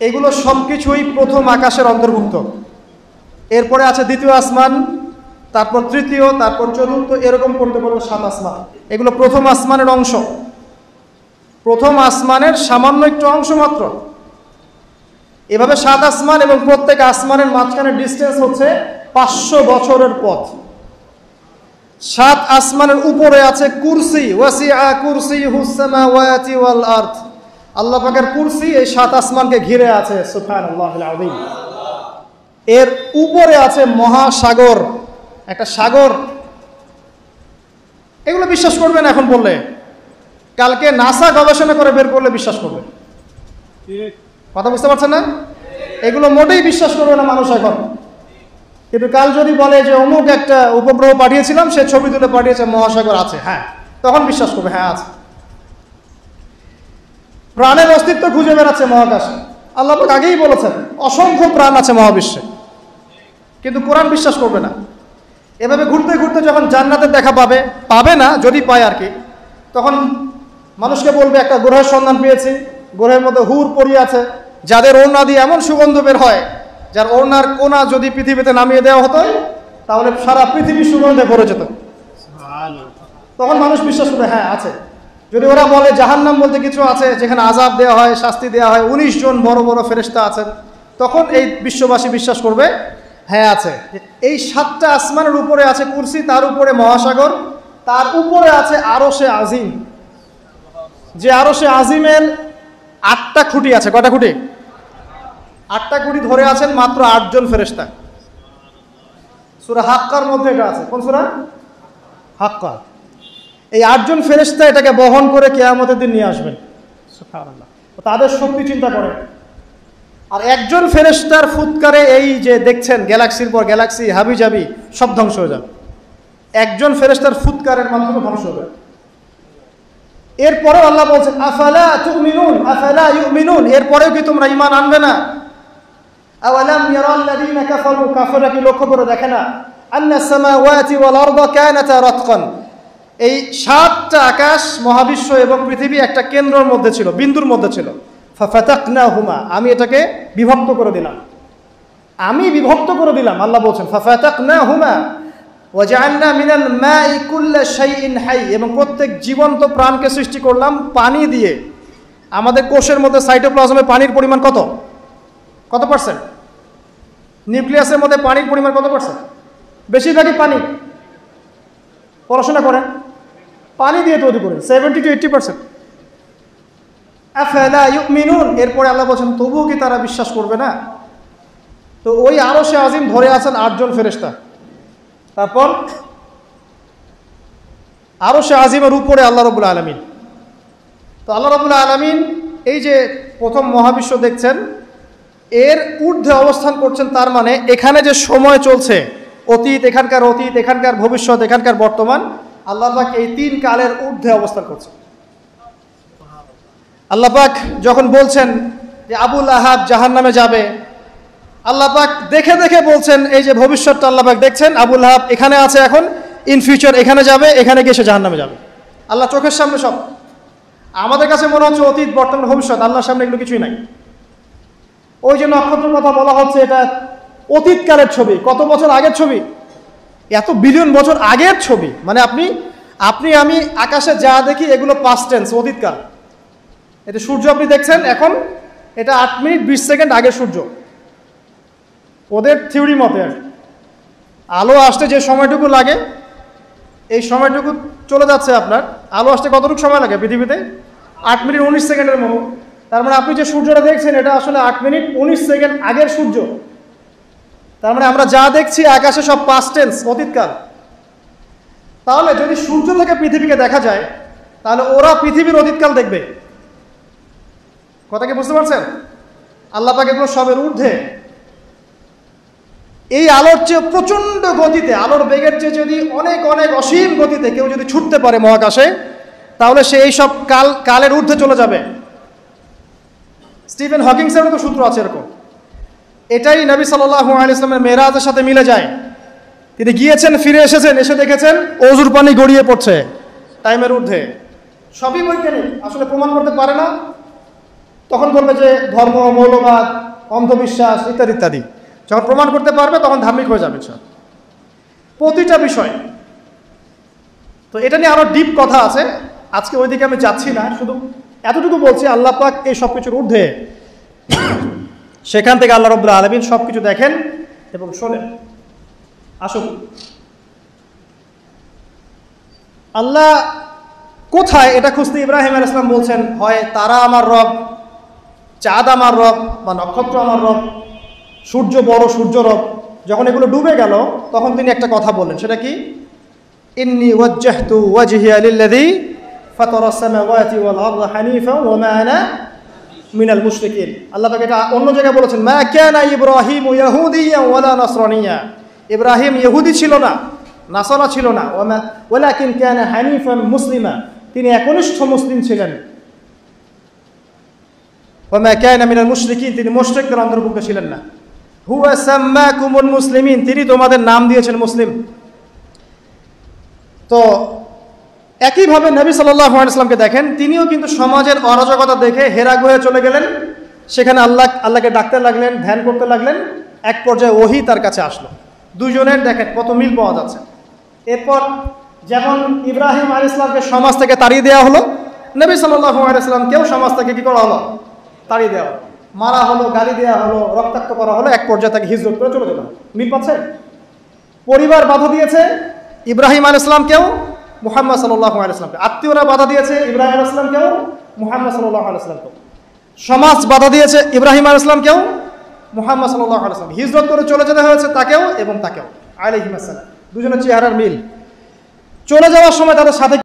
এগুলো সব কিছুই প্রথম আকাশের অন্তর্ভুক্ত। এরপরে আছে দ্বিতীয় আসমান, তারপর তৃতীয়, তারপর চতুর্থ, এরকম করতে পারবো 7 আসমান। এগুলো প্রথম আসমানের অংশ, প্রথম আসমানের সামান্য একটু অংশ মাত্র। এভাবে 7 আসমান, এবং প্রত্যেক আসমানের মাঝখানে ডিস্টেন্স হচ্ছে 500 বছরের পথ। 7 আসমানের উপরে আছে কুরসি, ওয়াসিআ কুরসিয়ুহুস সামাওয়াতি ওয়াল আরদ। আল্লাহ পাকের কুরসি এই 7 আসমানকে ঘিরে আছে, সুবহানাল্লাহিল আযীম। এর উপরে আছে মহাসাগর, একটা সাগর। এগুলো বিশ্বাস করবেন এখন বললে, কালকে নাসা গবেষণা করে বের করলে বিশ্বাস করবে। কথা বুঝতে পারছেন না? এগুলো মোটেই বিশ্বাস করবে না মানুষ এখন। কিন্তু কাল যদি বলে যে অমুক একটা উপগ্রহ পাঠিয়েছিলাম, সে ছবি তুলে পাঠিয়েছে, মহাসাগর আছে, হ্যাঁ, তখন বিশ্বাস করবে, হ্যাঁ আছে। প্রাণের অস্তিত্ব খুঁজে বেড়াচ্ছে মহাকাশে। আল্লাহ পাক আগেই বলেছেন অসংখ্য প্রাণ আছে মহাবিশ্বে, কিন্তু কোরআন বিশ্বাস করবে না। এভাবে ঘুরতে ঘুরতে যখন জান্নাতের দেখা পাবে না, যদি পায় আর কি, তখন মানুষকে বলবে একটা গ্রহের সন্ধান পেয়েছি, গ্রহের মধ্যে হুর পড়ে আছে, যাদের ওড়না দিয়ে এমন সুগন্ধ বের হয়, যার ওড়নার কোনা যদি পৃথিবীতে নামিয়ে দেওয়া হতো তাহলে সারা পৃথিবী সুগন্ধে ভরে যেত। তখন মানুষ বিশ্বাস করবে, হ্যাঁ আছে। যদি ওরা বলে জাহান্নাম বলতে কিছু আছে, যেখানে আযাব দেওয়া হয়, শাস্তি দেওয়া হয়, 19 জন বড় বড় ফেরেশতা আছেন, তখন এই বিশ্ববাসী বিশ্বাস করবে, হ্যাঁ আছে। এই 7টা আসমানের উপরে আছে কুরসি, তার উপরে মহাসাগর, তার উপরে আছে আরশে আজিম। যে আরশে আজিমের 8টা খুঁটি আছে। কয়টা খুঁটি? 8টা খুঁটি ধরে আছেন মাত্র 8 জন ফেরেশতা। সূরা হাক্কার মধ্যে এটা আছে। কোন সূরা? হাক্কা। এই 8 জন ফেরেশতা এটাকে বহন করে কিয়ামতের দিন নিয়ে আসবেন, সুবহানাল্লাহ। তাদের শক্তি চিন্তা করেন। আর একজন ফেরেশতার ফুৎকারে এই যে দেখছেন গ্যালাক্সির পর গ্যালাক্সি হাবিজাবি সব ধ্বংস হয়ে যাবে। একজন ফেরেশতার ফুৎকারের মাধ্যমে ধ্বংস হবে। এরপরেও আল্লাহ বলছেন আফালা তুমিনুন আফালা ইউমিনুন, এরপরেও কি তোমরা ঈমান আনবে না? আওয়ালাম ইয়ারাল্লাযীনা কাফারু, কাফেররা কি লক্ষ্য করে দেখে না, আন্নাস সামাওয়াতি ওয়াল আরদা কানাতা রাতকান, এই 7টা আকাশ, মহাবিশ্ব এবং পৃথিবী একটা কেন্দ্রের মধ্যে ছিল, বিন্দুর মধ্যে ছিল। ফাফাতাকনাহুমা, আমি এটাকে বিভক্ত করে দিলাম, আমি বিভক্ত করে দিলাম। আল্লাহ বলছেন ফাফাতাকনাহুমা ওয়াজআলনা মিনাল মাই কুল্লা শাইইন হাই, এবং প্রত্যেক জীবন্ত প্রাণকে সৃষ্টি করলাম পানি দিয়ে। আমাদের কোষের মধ্যে সাইটোপ্লাজমে পানির পরিমাণ কত পার্সেন্ট? নিউক্লিয়াসের মধ্যে পানির পরিমাণ কত পার্সেন্ট? বেশিরভাগই পানি। পড়াশোনা করেন, পানি দিয়ে তৈরি করেন 70 to 80%। আফালা ইউমিনুন, এরপরে আল্লাহ বলছেন তবুও কি তারা বিশ্বাস করবে না? তো ওই আরশে আজিম ধরে আছেন 8 জন ফেরেশতা। তারপর আরশে আজিমের উপরে আল্লাহ রাব্বুল আলামিন। তো আল্লাহ রাব্বুল আলামিন এই যে প্রথম মহাবিশ্ব দেখছেন, এর ঊর্ধ্বে অবস্থান করছেন। তার মানে এখানে যে সময় চলছে, অতীত, এখানকার ভবিষ্যৎ, এখানকার বর্তমান, আল্লাহ পাক এই 3 কালের ঊর্ধ্বে অবস্থান করছেন। আল্লাহ পাক যখন বলছেন যে আবু লাহাব জাহান্নামে যাবে, আল্লাহ পাক দেখে দেখে বলছেন, এই যে ভবিষ্যৎটা আল্লাহ পাক দেখছেন, আবু লাহাব এখানে আছে, এখন ইন ফিউচার এখানে যাবে, এখানে গিয়ে সে জাহান্নামে যাবে। আল্লাহ চোখের সামনে সব। আমাদের কাছে মনে হচ্ছে অতীত, বর্তমান, ভবিষ্যৎ, আল্লাহর সামনে এগুলো কিছুই নাই। ওই যে নক্ষত্রের কথা বলা হচ্ছে, এটা অতীতকালের ছবি, কত বছর আগের ছবি, এত বিলিয়ন বছর আগের ছবি। মানে আপনি আমি আকাশে যা দেখি এগুলো পাস্ট টেন্স, অতীতকাল। এটা সূর্য আপনি দেখছেন এখন, এটা 8 মিনিট 20 সেকেন্ড আগের সূর্য। ওদের থিওরি মতে আলো আসতে যে সময়টুকু লাগে, এই সময়টুকু চলে যাচ্ছে আপনার। আলো আসতে কতটুকু সময় লাগে পৃথিবীতে? 8 মিনিট 19 সেকেন্ডের মতো। তার মানে আপনি যে সূর্যটা দেখছেন, এটা আসলে 8 মিনিট 19 সেকেন্ড আগের সূর্য। তার মানে আমরা যা দেখছি আকাশে সব পাস্ট টেন্স, অতীতকাল। তাহলে যদি সূর্য থেকে পৃথিবীকে দেখা যায়, তাহলে ওরা পৃথিবীর অতীতকাল দেখবে। কথা কি বুঝতে পারছেন? আল্লাহ পাক এগুলো সবের ঊর্ধ্বে। এই আলোর চেয়ে প্রচণ্ড গতিতে, আলোর বেগের চেয়ে যদি অনেক অনেক অসীম গতিতে কেউ যদি ছুটতে পারে মহাকাশে, তাহলে সে এই সব কালের ঊর্ধ্বে চলে যাবে। স্টিফেন হকিংসেরও তো সূত্র আছে এরকম। এটাই নবী সাল্লাল্লাহু আলাইহি ওয়াসাল্লামের মেরাজের সাথে মিলে যায়। তিনি গিয়েছেন, ফিরে এসেছেন, এসে দেখেছেন অজুর পানি গড়িয়ে পড়ছে টাইমের ঊর্ধ্বে। সবই বৈজ্ঞানিক, আসলে প্রমাণ করতে পারে না। তখন বলবে যে ধর্ম, মৌলবাদ, অন্ধবিশ্বাস ইত্যাদি ইত্যাদি। যখন প্রমাণ করতে পারবে তখন ধার্মিক হয়ে যাবে স্যার, প্রতিটা বিষয়। তো এটা নিয়ে আরো ডিপ কথা আছে, আজকে ওইদিকে আমি যাচ্ছি না, শুধু এতটুকু বলছি আল্লাহ পাক এই সব কিছুর ঊর্ধ্বে, সেখান থেকে আল্লাহ রাব্বুল আলামিন সব কিছু দেখেন এবং শোনেন। আসুন, আল্লাহ কোথায় এটা খুঁজতে ইব্রাহিম আলাইহিস সালাম বলছেন, হয় তারা আমার রব, চাঁদ আমার রব, বা নক্ষত্র আমার রব, সূর্য বড় সূর্য রব। যখন এগুলো ডুবে গেল তখন তিনি একটা কথা বললেন, সেটা কি? ইন্নী ওয়াজ্জাহতু ওয়াজহিয়া লিল্লাযী ফাতারাস সামাওয়াতি ওয়াল আরদা হানিফা ওয়া মা আনা মিনাল মুশরিকিন। আল্লাহ পাক এটা অন্য জায়গায় বলেছেন, মা কানা ইব্রাহিমু ইয়াহুদিয়্যান ওয়ালা নাসরানিয়্যা। ইব্রাহিম ইহুদি ছিল না, নাসারা ছিল না, ওয়ালাকিন কানা হানিফান মুসলিমা, তিনি একনিষ্ঠ মুসলিম ছিলেন। ওয়া মা কানা মিনাল মুশরিকিন, তিনি মুশরিকদের অন্তর্ভুক্ত ছিলেন না। হুয়া সাম্মাকুমুল মুসলিমিন, তিনি তোমাদের নাম দিয়েছেন মুসলিম। তো একইভাবে নবী সাল্লাল্লাহু আলাইহি ওয়াসাল্লামকে দেখেন, তিনিও কিন্তু সমাজের অরাজকতা দেখে হেরা গুহায় চলে গেলেন, সেখানে আল্লাহকে ডাকতে লাগলেন, ধ্যান করতে লাগলেন। এক পর্যায়ে ওহী তার কাছে আসলো, দুজনের দেখেন কত মিল পাওয়া যাচ্ছে। এরপর যেমন ইব্রাহিম আলাইহিস সালামকে সমাজ থেকে তাড়িয়ে দেওয়া হলো, নবী সাল্লাল্লাহু আলাইহি ওয়াসাল্লামকেও সমাজ থেকে কি করা হলো? তাড়িয়ে দেওয়া হলো, মারা হলো, গালি দেওয়া হলো, রক্তাক্ত করা হলো, এক পর্যায়ে তাকে হিজরত করে চলে যেতে হলো। মিল পাচ্ছেন? পরিবার বাধা দিয়েছে ইব্রাহিম আলাইহিস সালামকেও, মুহাম্মদ সাল্লাল্লাহু আলাইহি ওয়াসাল্লামকে। আত্মীয়রা বাধা দিয়েছে ইব্রাহিম আলাইহিস সালামকেও, মুহাম্মদ সাল্লাল্লাহু আলাইহি ওয়াসাল্লামকেও। সমাজ বাধা দিয়েছে ইব্রাহিম আলাইহিস সালামকেও, মুহাম্মদ সাল্লাল্লাহু আলাইহি ওয়াসাল্লাম। হিজরত করে চলে যেতে হয়েছে তাকেও এবং তাকেও আলাইহিস সালাম। দুজনের চেহারার মিল। চলে যাওয়ার সময় তাদের সাথে